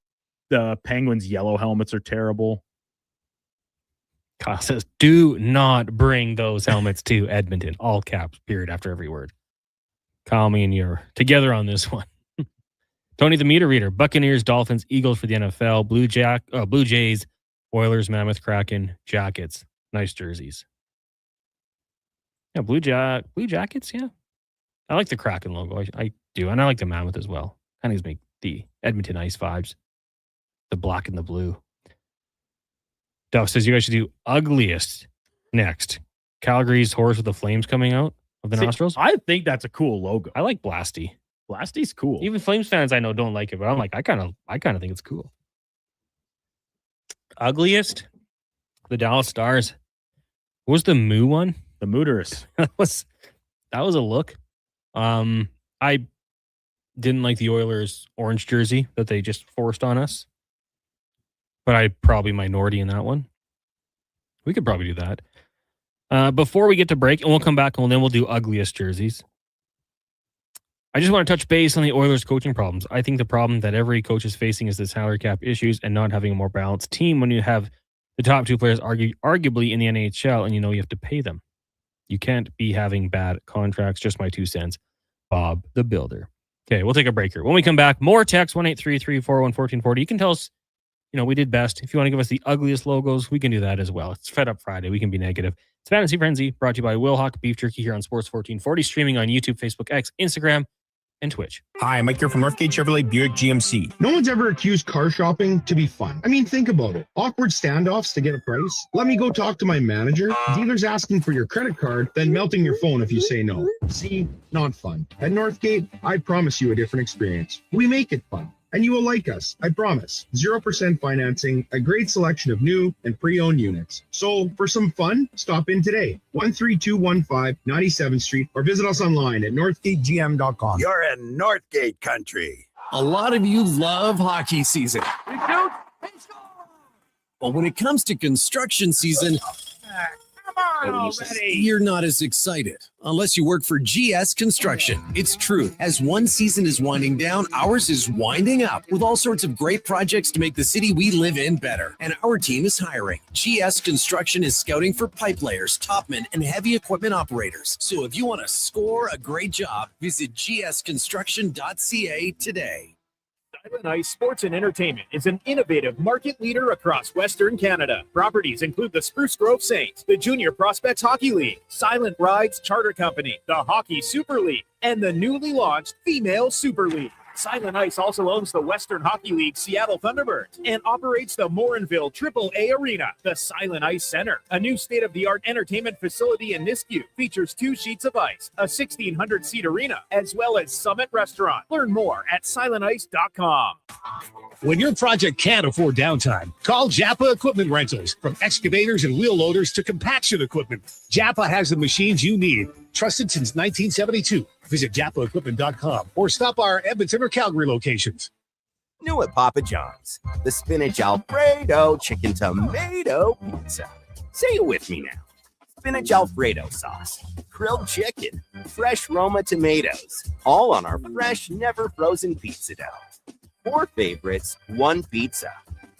the Penguins' yellow helmets are terrible. Kyle says, do not bring those helmets to Edmonton. All caps, period, after every word. Kyle, me and you are together on this one. Tony the Meter Reader, Buccaneers, Dolphins, Eagles for the NFL, Blue Jays, Oilers, Mammoth, Kraken, Jackets. Nice jerseys. Yeah, Blue Jackets, yeah. I like the Kraken logo. I do, and I like the Mammoth as well. Kind of gives me the Edmonton Ice vibes. The black and the blue. Duff says you guys should do ugliest next. Calgary's horse with the flames coming out of the nostrils. I think that's a cool logo. I like Blasty. Blasty's cool. Even Flames fans I know don't like it, but I'm like, I kind of think it's cool. Ugliest, the Dallas Stars. What was the Moo one? The Mooterus. that was a look. I didn't like the Oilers orange jersey that they just forced on us. But I'd probably minority in that one. We could probably do that. Before we get to break, and we'll come back and then we'll do ugliest jerseys. I just want to touch base on the Oilers coaching problems. I think the problem that every coach is facing is the salary cap issues and not having a more balanced team when you have the top two players arguably in the NHL and you know you have to pay them. You can't be having bad contracts. Just my 2 cents. Bob the Builder. Okay, we'll take a break here. When we come back, more text 1-833-401-1440. You can tell us, we did best. If you want to give us the ugliest logos, we can do that as well. It's Fed Up Friday. We can be negative. It's Fantasy Frenzy, brought to you by Wilhock Beef Jerky here on Sports 1440, streaming on YouTube, Facebook, X, Instagram, and Twitch. Hi, Mike here from Northgate Chevrolet Buick GMC. No one's ever accused car shopping to be fun. I mean, think about it. Awkward standoffs to get a price. Let me go talk to my manager. Dealers asking for your credit card, then melting your phone if you say no. See, not fun. At Northgate, I promise you a different experience. We make it fun. And you will like us, I promise. 0% financing, a great selection of new and pre-owned units. So for some fun, stop in today. 13215 97th Street or visit us online at northgategm.com. You're in Northgate country. A lot of you love hockey season. But when it comes to construction season, you're not as excited unless you work for GS Construction. It's true. As one season is winding down, ours is winding up with all sorts of great projects to make the city we live in better. And our team is hiring. GS Construction is scouting for pipe layers, topmen, and heavy equipment operators. So if you want to score a great job, visit gsconstruction.ca today. Silent Ice Sports and Entertainment is an innovative market leader across Western Canada. Properties include the Spruce Grove Saints, the Junior Prospects Hockey League, Silent Rides Charter Company, the Hockey Super League, and the newly launched Female Super League. Silent Ice also owns the Western Hockey League Seattle Thunderbirds and operates the Morinville AAA Arena. The Silent Ice Center, a new state-of-the-art entertainment facility in Nisku, features 2 sheets of ice, a 1,600-seat arena, as well as Summit Restaurant. Learn more at silentice.com. When your project can't afford downtime, call Japa Equipment Rentals. From excavators and wheel loaders to compaction equipment, Japa has the machines you need. Trusted since 1972. Visit japaequipment.com or stop by our Edmonton or Calgary locations. New at Papa John's, the spinach Alfredo chicken tomato pizza. Say it with me now. Spinach Alfredo sauce, grilled chicken, fresh Roma tomatoes, all on our fresh, never frozen pizza dough. 4 favorites, 1 pizza.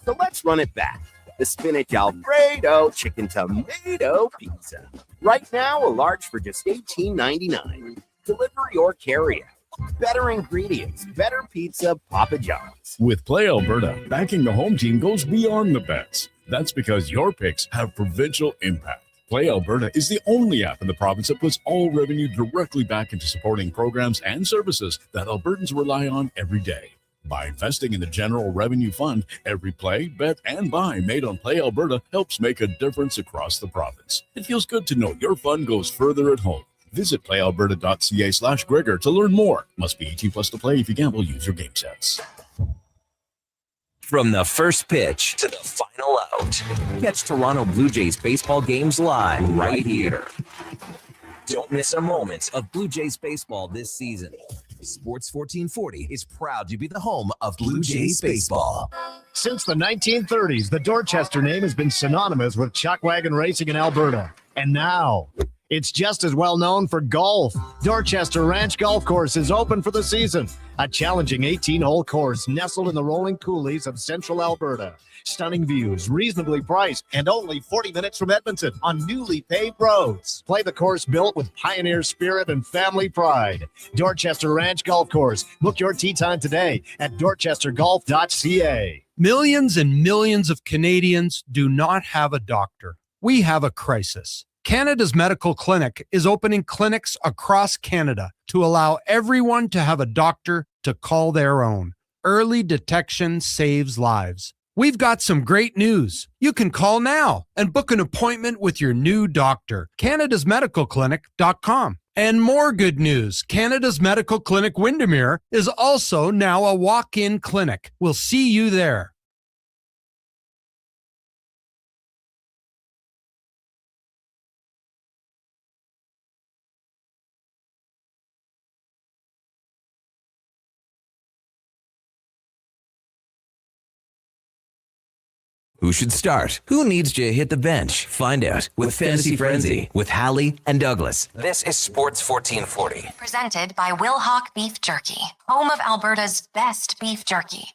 So let's run it back. The spinach Alfredo chicken tomato pizza. Right now, a large for just $18.99. Delivery or carry out. Better ingredients, better pizza, Papa John's. With Play Alberta, backing the home team goes beyond the bets. That's because your picks have provincial impact. Play Alberta is the only app in the province that puts all revenue directly back into supporting programs and services that Albertans rely on every day. By investing in the General Revenue Fund, every play, bet, and buy made on Play Alberta helps make a difference across the province. It feels good to know your fund goes further at home. Visit playalberta.ca/Gregor to learn more. Must be 18 plus to play. If you gamble, use your game sense. From the first pitch to the final out, catch Toronto Blue Jays baseball games live right here. Don't miss a moment of Blue Jays baseball this season. Sports 1440 is proud to be the home of Blue Jays baseball. Since the 1930s, the Dorchester name has been synonymous with chuckwagon racing in Alberta. And now, it's just as well known for golf. Dorchester Ranch Golf Course is open for the season. A challenging 18-hole course nestled in the rolling coulees of central Alberta. Stunning views, reasonably priced, and only 40 minutes from Edmonton on newly paved roads. Play the course built with pioneer spirit and family pride. Dorchester Ranch Golf Course. Book your tee time today at dorchestergolf.ca. Millions and millions of Canadians do not have a doctor. We have a crisis. Canada's Medical Clinic is opening clinics across Canada to allow everyone to have a doctor to call their own. Early detection saves lives. We've got some great news. You can call now and book an appointment with your new doctor. canadasmedicalclinic.com. And more good news. Canada's Medical Clinic Windermere is also now a walk-in clinic. We'll see you there. Who should start? Who needs to hit the bench? Find out with Fantasy Frenzy with Halley and Douglas. This is Sports 1440. Presented by Will Hawk Beef Jerky, home of Alberta's best beef jerky.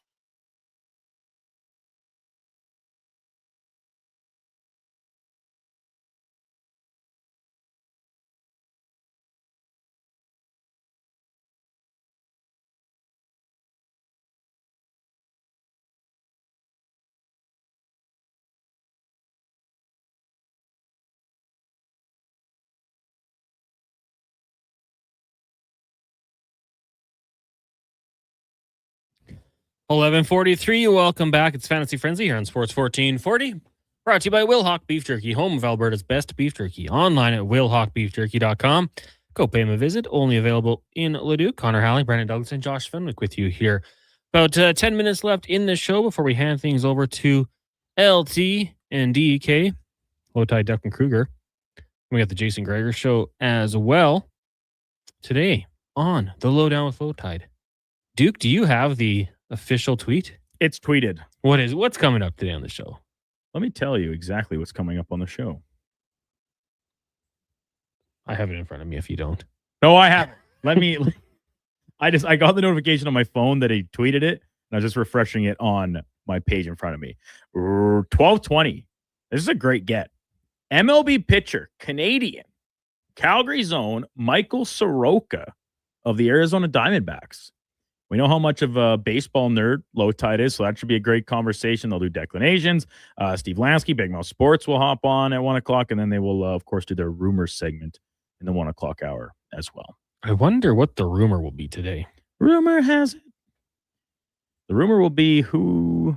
$11:43. Welcome back. It's Fantasy Frenzy here on Sports 1440. Brought to you by Will Hawk Beef Jerky, home of Alberta's best beef jerky. Online at willhawkbeefjerky.com. Go pay him a visit. Only available in Leduc. Connor Halley, Brandon Douglas, and Josh Fenwick with you here. About 10 minutes left in the show before we hand things over to LT and DEK, Low Tide Duck and Kruger. We got the Jason Gregor show as well today on the Lowdown with Low Tide. Duke, do you have the official tweet? It's tweeted. What's coming up today on the show? Let me tell you exactly what's coming up on the show. I have it in front of me if you don't. No, I haven't. I got the notification on my phone that he tweeted it, and I was just refreshing it on my page in front of me. 12:20. This is a great get. MLB pitcher, Canadian, Calgary zone, Michael Soroka of the Arizona Diamondbacks. We know how much of a baseball nerd Low Tide is, so that should be a great conversation. They'll do declinations. Steve Lansky, Big Mouth Sports will hop on at 1 o'clock, and then they will, of course, do their rumors segment in the 1 o'clock hour as well. I wonder what the rumor will be today. Rumor has it. The rumor will be who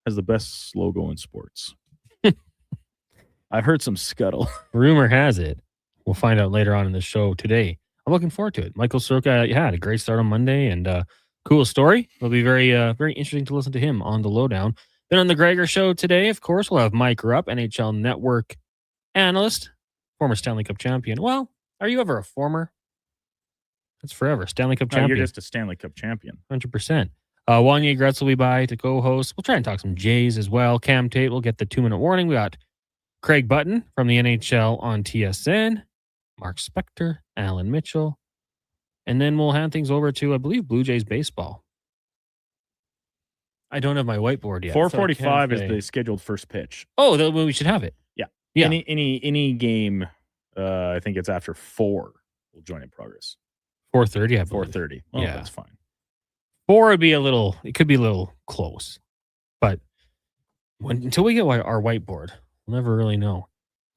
has the best logo in sports. I've heard some scuttle. Rumor has it. We'll find out later on in the show today. I'm looking forward to it. Michael Soroka had a great start on Monday and cool story. It'll be very interesting to listen to him on the Lowdown. Then on the Gregor show today, of course, we'll have Mike Rupp, NHL Network analyst, former Stanley Cup champion. Well, are you ever a former? That's forever. Stanley Cup champion. You're just a Stanley Cup champion. 100%. Wanye Gretz will be by to co-host. We'll try and talk some Jays as well. Cam Tate will get the 2-minute warning. We got Craig Button from the NHL on TSN. Mark Spector, Alan Mitchell. And then we'll hand things over to, I believe, Blue Jays baseball. I don't have my whiteboard yet. 4:45 is the scheduled first pitch. Oh, then we should have it. Yeah. Yeah. Any game, I think it's after 4 will join in progress. 4:30, I believe. 4:30. Oh, Yeah. that's fine. 4 would be it could be a little close. But until we get our whiteboard, we'll never really know.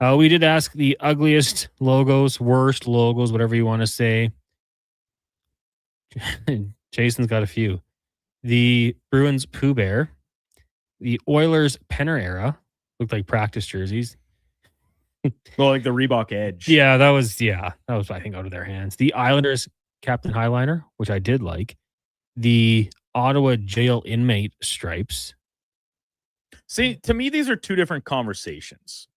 We did ask the ugliest logos, worst logos, whatever you want to say. Jason's got a few. The Bruins Pooh Bear, the Oilers Penner era, looked like practice jerseys. Well, like the Reebok Edge. Yeah, that was I think out of their hands. The Islanders Captain Highliner, which I did like. The Ottawa jail inmate stripes. See, to me, these are two different conversations.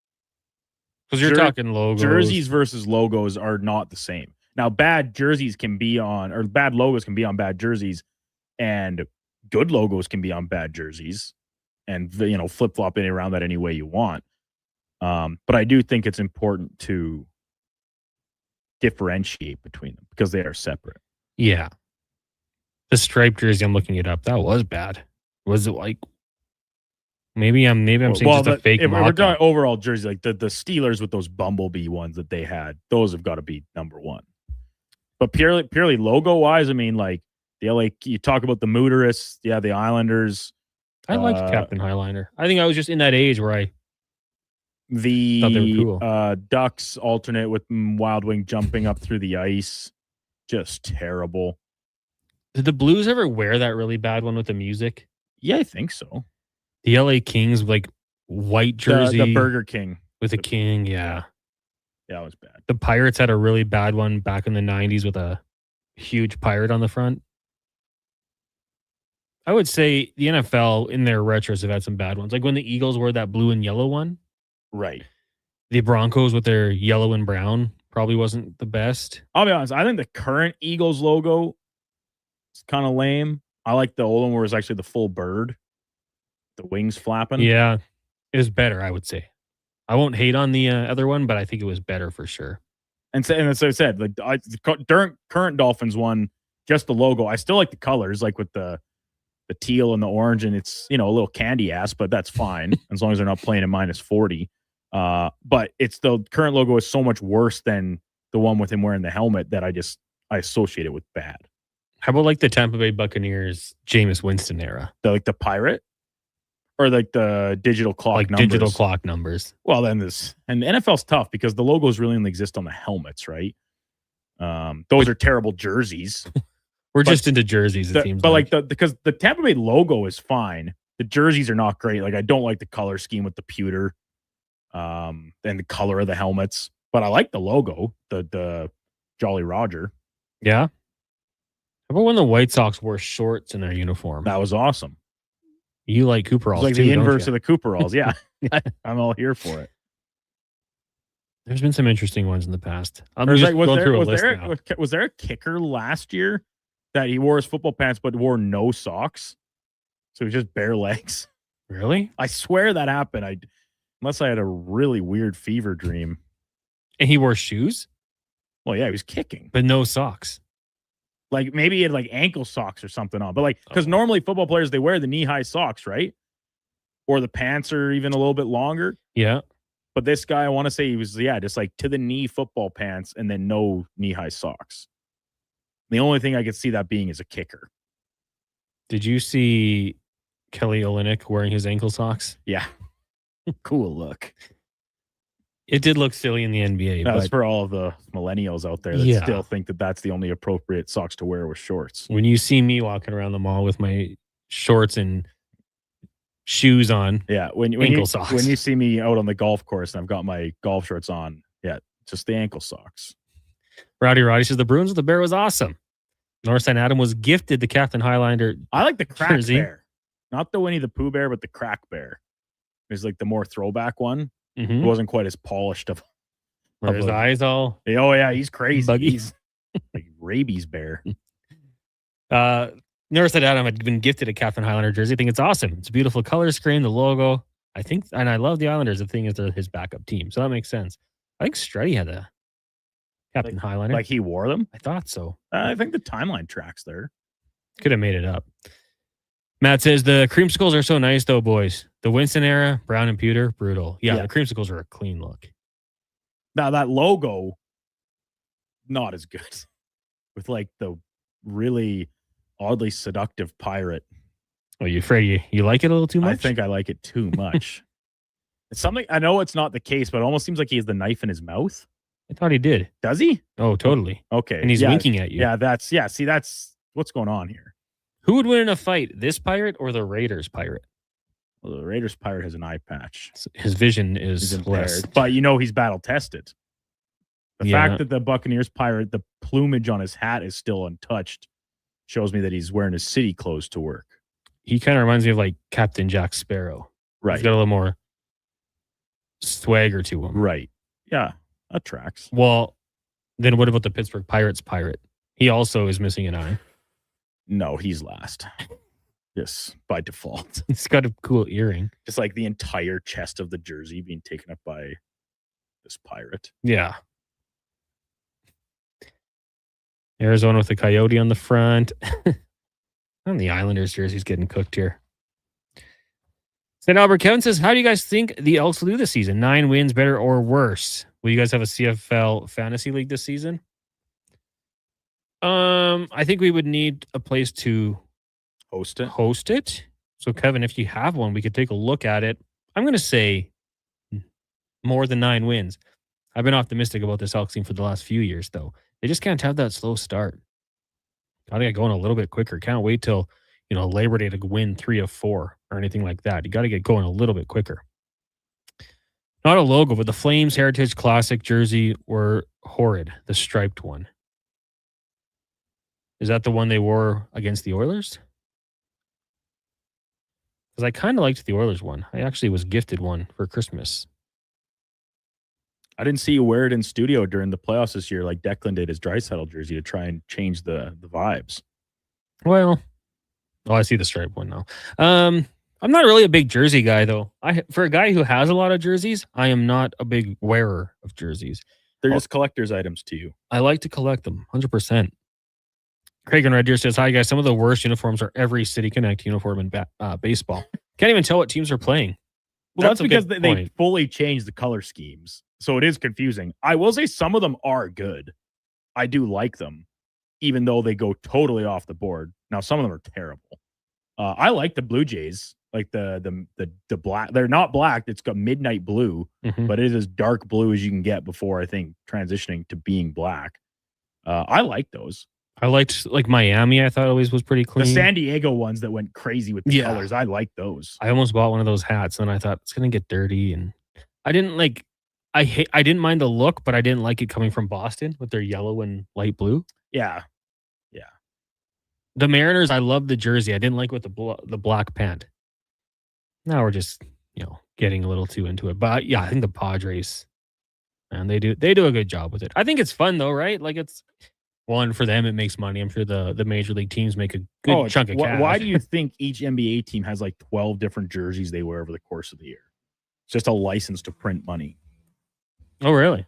Because you're talking logos. Jerseys versus logos are not the same. Now, bad logos can be on bad jerseys, and good logos can be on bad jerseys, and flip-flopping around that any way you want. But I do think it's important to differentiate between them because they are separate. Yeah. The striped jersey, I'm looking it up. That was bad. Was it like maybe I'm saying just a fake if we're mock-up. talking overall jersey, like the Steelers with those bumblebee ones that they had, those have got to be number one. But purely logo wise, I mean, like the LA, you talk about the Motorists, the Islanders. I liked Captain Highliner. I think I was just in that age where I thought they were cool. Ducks alternate with Wild Wing jumping up through the ice, just terrible. Did the Blues ever wear that really bad one with the music? Yeah, I think so. The LA Kings, like white jersey. The Burger King. With a king, yeah. Yeah, it was bad. The Pirates had a really bad one back in the 90s with a huge pirate on the front. I would say the NFL in their retros have had some bad ones. Like when the Eagles wore that blue and yellow one. Right. The Broncos with their yellow and brown probably wasn't the best. I'll be honest. I think the current Eagles logo is kind of lame. I like the old one where it's actually the full bird. The wings flapping. Yeah. It was better, I would say. I won't hate on the other one, but I think it was better for sure. And so I said, like the current Dolphins one, just the logo. I still like the colors, like with the teal and the orange, and it's a little candy ass, but that's fine as long as they're not playing at -40. But it's the current logo is so much worse than the one with him wearing the helmet that I associate it with bad. How about like the Tampa Bay Buccaneers Jameis Winston era? The pirate? Or like the digital clock numbers. Digital clock numbers. Well, then and the NFL's tough because the logos really only exist on the helmets, right? Those are terrible jerseys. We're just into jerseys, it seems. But because the Tampa Bay logo is fine, the jerseys are not great. Like I don't like the color scheme with the pewter, and the color of the helmets. But I like the logo, the Jolly Roger. Yeah. How about when the White Sox wore shorts in their uniform? That was awesome. You like Cooperalls, like too, the inverse don't of the Cooperalls, yeah. I'm all here for it. There's been some interesting ones in the past. Was there a kicker last year that he wore his football pants but wore no socks? So he was just bare legs. Really? I swear that happened. Unless I had a really weird fever dream. And he wore shoes? Well, yeah, he was kicking. But no socks. Like maybe he had like ankle socks or something on, but because normally football players, they wear the knee-high socks, right? Or the pants are even a little bit longer. Yeah. But this guy, I want to say he was, just like to the knee football pants and then no knee-high socks. The only thing I could see that being is a kicker. Did you see Kelly Olynyk wearing his ankle socks? Yeah. Cool look. It did look silly in the NBA. That's for all of the millennials out there that still think that that's the only appropriate socks to wear with shorts. When you see me walking around the mall with my shorts and shoes on, when socks. When you see me out on the golf course and I've got my golf shorts on, just the ankle socks. Roddy says the Bruins with the Bear was awesome. Northside Adam was gifted the Captain Highlander. I like the crack jersey. bear, not the Winnie the Pooh bear, but the crack bear. It's like the more throwback one. It wasn't quite as polished of his eyes all. Oh yeah, he's crazy. Buggy. He's like rabies bear. Northside Adam had been gifted a Captain Highlander jersey. I think it's awesome. It's a beautiful color scheme, the logo. I think, and I love the Islanders. The thing is, they're his backup team, so that makes sense. I think Strutty had a Captain Highlander. Like he wore them? I thought so. I think the timeline tracks there. Could have made it up. Matt says the creamsicles are so nice, though, boys. The Winston era, brown and pewter, brutal. Yeah, the creamsicles are a clean look. Now, that logo, not as good. With like the really oddly seductive pirate. Are you afraid you like it a little too much? I think I like it too much. It's something, I know it's not the case, but it almost seems like he has the knife in his mouth. I thought he did. Does he? Oh, totally. Okay. And he's winking at you. Yeah, that's what's going on here. Who would win in a fight, this pirate or the Raiders pirate? Well, the Raiders pirate has an eye patch. His vision is less. But he's battle tested. The fact that the Buccaneers pirate, the plumage on his hat is still untouched, shows me that he's wearing his city clothes to work. He kind of reminds me of like Captain Jack Sparrow. Right. He's got a little more swagger to him. Right. Yeah, that tracks. Well, then what about the Pittsburgh Pirates pirate? He also is missing an eye. No, he's last. Yes, by default. He's got a cool earring. Just like the entire chest of the jersey being taken up by this pirate. Yeah. Arizona with the coyote on the front. And the Islanders jersey's getting cooked here. St. Albert Kevin says, how do you guys think the Elks will do this season? 9 wins, better or worse? Will you guys have a CFL fantasy league this season? I think we would need a place to host it. So, Kevin, if you have one, we could take a look at it. I'm going to say more than 9 wins. I've been optimistic about this Elks team for the last few years, though. They just can't have that slow start. Got to get going a little bit quicker. Can't wait till, Labor Day to win 3 of 4 or anything like that. You got to get going a little bit quicker. Not a logo, but the Flames Heritage Classic jersey were horrid. The striped one. Is that the one they wore against the Oilers? Because I kind of liked the Oilers one. I actually was gifted one for Christmas. I didn't see you wear it in studio during the playoffs this year like Declan did his Draisaitl jersey to try and change the vibes. Well, I see the stripe one now. I'm not really a big jersey guy, though. For a guy who has a lot of jerseys, I am not a big wearer of jerseys. They're just collector's items to you. I like to collect them, 100%. Craig and Red Deer says, hi, guys. Some of the worst uniforms are every City Connect uniform in baseball. Can't even tell what teams are playing. Well, that's because they fully changed the color schemes. So it is confusing. I will say some of them are good. I do like them, even though they go totally off the board. Now, some of them are terrible. I like the Blue Jays, like the black. They're not black. It's got midnight blue, but it is as dark blue as you can get before, I think, transitioning to being black. I like those. I liked like Miami. I thought always was pretty clean. The San Diego ones that went crazy with the colors. I like those. I almost bought one of those hats, and I thought it's gonna get dirty, and I didn't like. I didn't mind the look, but I didn't like it coming from Boston with their yellow and light blue. Yeah. The Mariners, I love the jersey. I didn't like with the black pant. Now we're just getting a little too into it. But yeah, I think the Padres, man, they do a good job with it. I think it's fun though, right? Like it's one for them. It makes money. I'm sure the major league teams make a good chunk of cash. Why do you think each NBA team has like 12 different jerseys they wear over the course of the year? It's just a license to print money. Oh, really?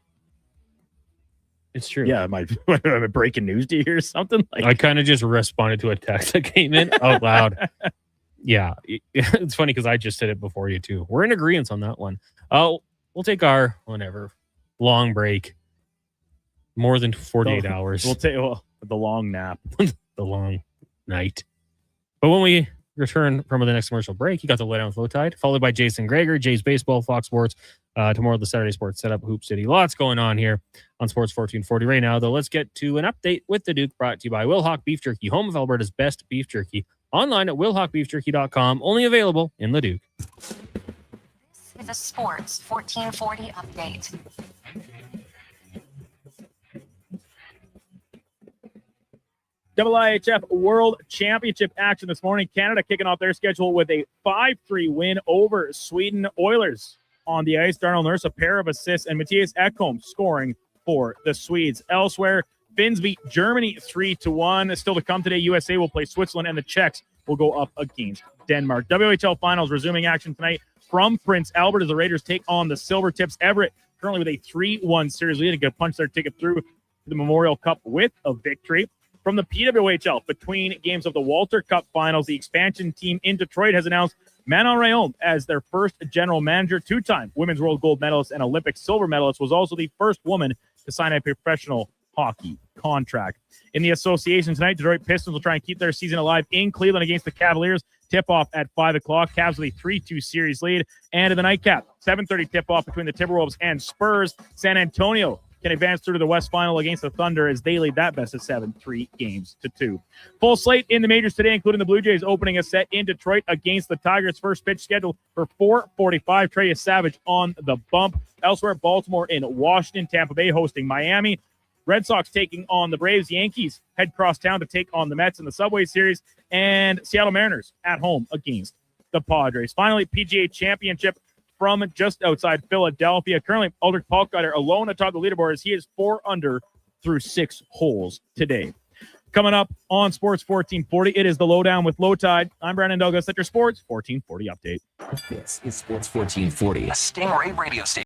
It's true. Yeah, am I breaking news to you or something? Like I kind of just responded to a text that came in out loud. Yeah, it's funny because I just said it before you too. We're in agreement on that one. We'll take our long break. More than 48 hours. We'll take the long nap, the long night. But when we return from the next commercial break, you got the Let Down Flow Tide, followed by Jason Greger, Jay's Baseball, Fox Sports. Tomorrow, the Saturday Sports Setup, Hoop City. Lots going on here on Sports 1440. Right now, though, let's get to an update with the Duke, brought to you by Wilhauk Beef Jerky, home of Alberta's best beef jerky. Online at wilhaukbeefjerky.com, only available in Leduc. This is a Sports 1440 update. IIHF World Championship action this morning. Canada kicking off their schedule with a 5-3 win over Sweden. Oilers on the ice. Darnell Nurse, a pair of assists, and Matthias Ekholm scoring for the Swedes. Elsewhere, Finns beat Germany 3-1. Still to come today, USA will play Switzerland, and the Czechs will go up against Denmark. WHL Finals resuming action tonight from Prince Albert as the Raiders take on the Silvertips. Everett currently with a 3-1 series lead to get punch their ticket through the Memorial Cup with a victory. From the PWHL, between games of the Walter Cup Finals, the expansion team in Detroit has announced Manon Rhéaume as their first general manager. Two-time women's world gold medalist and Olympic silver medalist, was also the first woman to sign a professional hockey contract. In the association tonight, Detroit Pistons will try and keep their season alive in Cleveland against the Cavaliers. Tip-off at 5 o'clock. Cavs with a 3-2 series lead. And in the nightcap, 7:30 tip-off between the Timberwolves and Spurs. San Antonio can advance through to the West Final against the Thunder as they lead that best of 7, 3-2. Full slate in the majors today, including the Blue Jays opening a set in Detroit against the Tigers. First pitch scheduled for 4:45. Trey Savage on the bump. Elsewhere, Baltimore in Washington. Tampa Bay hosting Miami. Red Sox taking on the Braves. Yankees head cross town to take on the Mets in the Subway Series. And Seattle Mariners at home against the Padres. Finally, PGA Championship from just outside Philadelphia. Currently, Ulrich Palkgeier alone atop the leaderboard as he is 4 under through 6 holes today. Coming up on Sports 1440, it is the Lowdown with Low Tide. I'm Brandon Douglas at your Sports 1440 update. This is Sports 1440, a Stingray radio station.